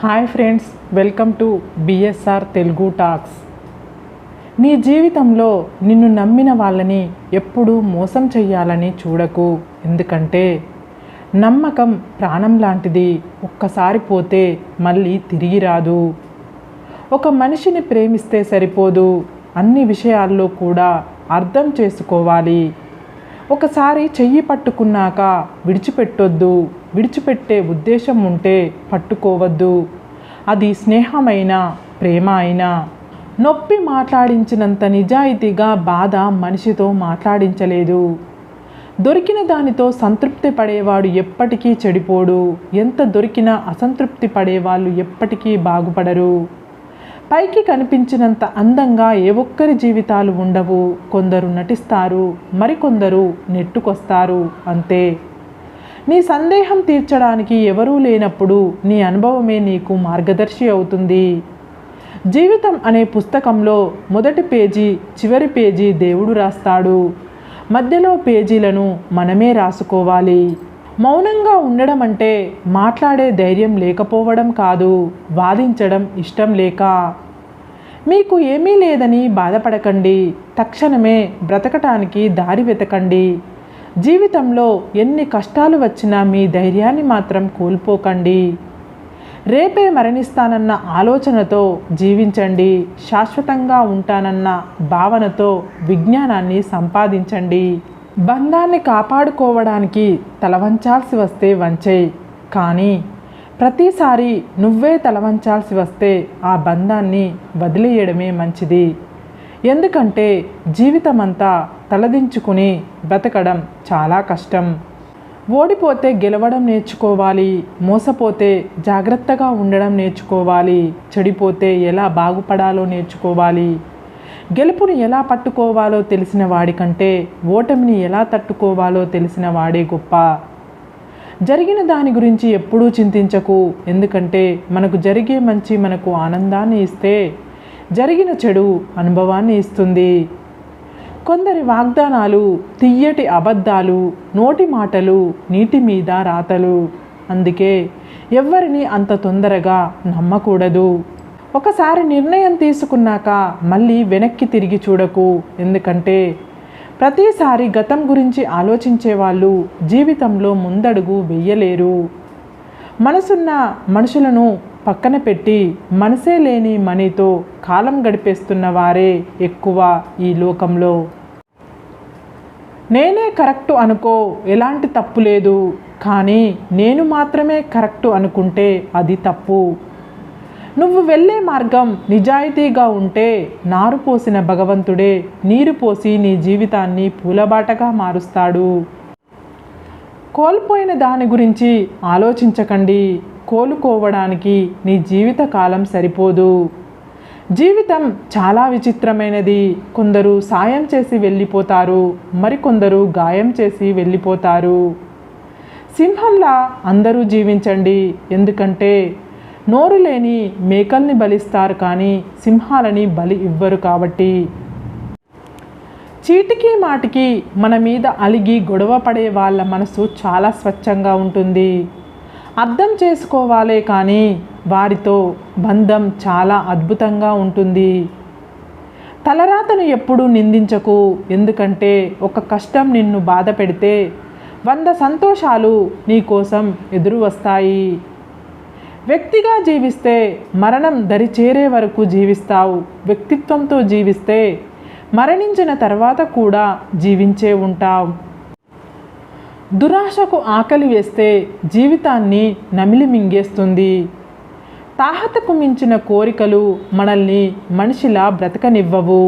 Hi friends, welcome to BSR Telugu talks. నీ జీవితంలో నిన్ను నమ్మిన వాళ్ళని ఎప్పుడూ మోసం చెయ్యాలని చూడకు. ఎందుకంటే నమ్మకం ప్రాణం లాంటిది. ఒక్కసారి పోతే మళ్ళీ తిరిగి రాదు. ఒక మనిషిని ప్రేమిస్తే సరిపోదు, అన్ని విషయాల్లో కూడా అర్థం చేసుకోవాలి. ఒకసారి చెయ్యి పట్టుకున్నాక విడిచిపెట్టొద్దు. విడిచిపెట్టే ఉద్దేశం ఉంటే పట్టుకోవద్దు. అది స్నేహమైనా ప్రేమ అయినా. నొప్పి మాట్లాడించినంత నిజాయితీగా బాధ మనిషితో మాట్లాడించలేదు. దొరికిన దానితో సంతృప్తి పడేవాడు ఎప్పటికీ చెడిపోడు. ఎంత దొరికినా అసంతృప్తి పడేవాళ్ళు ఎప్పటికీ బాగుపడరు. పైకి కనిపించినంత అందంగా ఏ ఒక్కరి జీవితాలు ఉండవు. కొందరు నటిస్తారు, మరికొందరు నెట్టుకొస్తారు, అంతే. నీ సందేహం తీర్చడానికి ఎవరూ లేనప్పుడు నీ అనుభవమే నీకు మార్గదర్శి అవుతుంది. జీవితం అనే పుస్తకంలో మొదటి పేజీ, చివరి పేజీ దేవుడు రాస్తాడు. మధ్యలో పేజీలను మనమే రాసుకోవాలి. మౌనంగా ఉండడం అంటే మాట్లాడే ధైర్యం లేకపోవడం కాదు, వాదించడం ఇష్టం లేక. మీకు ఏమీ లేదని బాధపడకండి. తక్షణమే బ్రతకటానికి దారి వెతకండి. జీవితంలో ఎన్ని కష్టాలు వచ్చినా మీ ధైర్యాన్ని మాత్రం కోల్పోకండి. రేపే మరణిస్తానన్న ఆలోచనతో జీవించండి. శాశ్వతంగా ఉంటానన్న భావనతో విజ్ఞానాన్ని సంపాదించండి. బంధాన్ని కాపాడుకోవడానికి తలవంచాల్సి వస్తే వంచేయి, కానీ ప్రతిసారి నువ్వే తలవంచాల్సి వస్తే ఆ బంధాన్ని వదిలేయడమే మంచిది. ఎందుకంటే జీవితమంతా తలదించుకుని బ్రతకడం చాలా కష్టం. ఓడిపోతే గెలవడం నేర్చుకోవాలి. మోసపోతే జాగ్రత్తగా ఉండడం నేర్చుకోవాలి. చెడిపోతే ఎలా బాగుపడాలో నేర్చుకోవాలి. గెలుపుని ఎలా పట్టుకోవాలో తెలిసిన వాడికంటే ఓటమిని ఎలా తట్టుకోవాలో తెలిసిన వాడే గొప్ప. జరిగిన దాని గురించి ఎప్పుడూ చింతించకు. ఎందుకంటే మనకు జరిగే మంచి మనకు ఆనందాన్ని ఇస్తే, జరిగిన చెడు అనుభవాన్ని ఇస్తుంది. కొందరి వాగ్దానాలు తియ్యటి అబద్ధాలు, నోటి మాటలు నీటి మీద రాతలు. అందుకే ఎవ్వరిని అంత తొందరగా నమ్మకూడదు. ఒకసారి నిర్ణయం తీసుకున్నాక మళ్ళీ వెనక్కి తిరిగి చూడకు. ఎందుకంటే ప్రతిసారి గతం గురించి ఆలోచించే వాళ్ళు జీవితంలో ముందడుగు వెయ్యలేరు. మనసున్న మనుషులను పక్కన పెట్టి మనసే లేని మనీతో కాలం గడిపేస్తున్న వారే ఎక్కువ ఈ లోకంలో. నేనే కరెక్టు అనుకో, ఎలాంటి తప్పు లేదు. కానీ నేను మాత్రమే కరెక్టు అనుకుంటే అది తప్పు. నువ్వు వెళ్ళే మార్గం నిజాయితీగా ఉంటే నారు పోసిన భగవంతుడే నీరు పోసి నీ జీవితాన్ని పూలబాటగా మారుస్తాడు. కోల్పోయిన దాని గురించి ఆలోచించకండి. కోలుకోవడానికి నీ జీవిత కాలం సరిపోదు. జీవితం చాలా విచిత్రమైనది. కొందరు సాయం చేసి వెళ్ళిపోతారు, మరికొందరు గాయం చేసి వెళ్ళిపోతారు. సింహంలా అందరూ జీవించండి. ఎందుకంటే నోరు లేని మేకల్ని బలిస్తారు, కానీ సింహాలని బలి ఇవ్వరు కాబట్టి. చీటికి మాటికి మన మీద అలిగి గొడవ పడే వాళ్ళ మనసు చాలా స్వచ్ఛంగా ఉంటుంది. అర్థం చేసుకోవాలే కానీ వారితో బంధం చాలా అద్భుతంగా ఉంటుంది. తలరాతను ఎప్పుడూ నిందించకు. ఎందుకంటే ఒక కష్టం నిన్ను బాధ పెడితే 100 సంతోషాలు నీ కోసం ఎదురు వస్తాయి. వ్యక్తిగా జీవిస్తే మరణం దరి చేరే వరకు జీవిస్తావు. వ్యక్తిత్వంతో జీవిస్తే మరణించిన తర్వాత కూడా జీవించే ఉంటావు. దురాశకు ఆకలి వేస్తే జీవితాన్ని నమిలి మింగేస్తుంది. తాహతకు మించిన కోరికలు మనల్ని మనిషిలా బ్రతకనివ్వవు.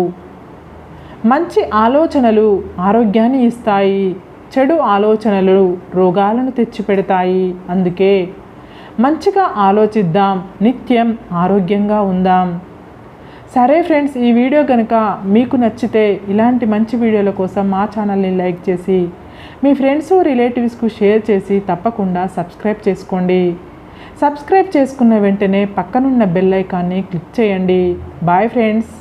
మంచి ఆలోచనలు ఆరోగ్యాన్ని ఇస్తాయి. చెడు ఆలోచనలు రోగాలను తెచ్చిపెడతాయి. అందుకే మంచిగా ఆలోచిద్దాం, నిత్యం ఆరోగ్యంగా ఉందాం. సరే ఫ్రెండ్స్, ఈ వీడియో కనుక మీకు నచ్చితే ఇలాంటి మంచి వీడియోల కోసం మా ఛానల్ని లైక్ చేసి మీ ఫ్రెండ్స్ రిలేటివ్స్కు షేర్ చేసి తప్పకుండా సబ్స్క్రైబ్ చేసుకోండి. సబ్స్క్రైబ్ చేసుకున్న వెంటనే పక్కనున్న బెల్ ఐకాన్ని క్లిక్ చేయండి. Bye friends.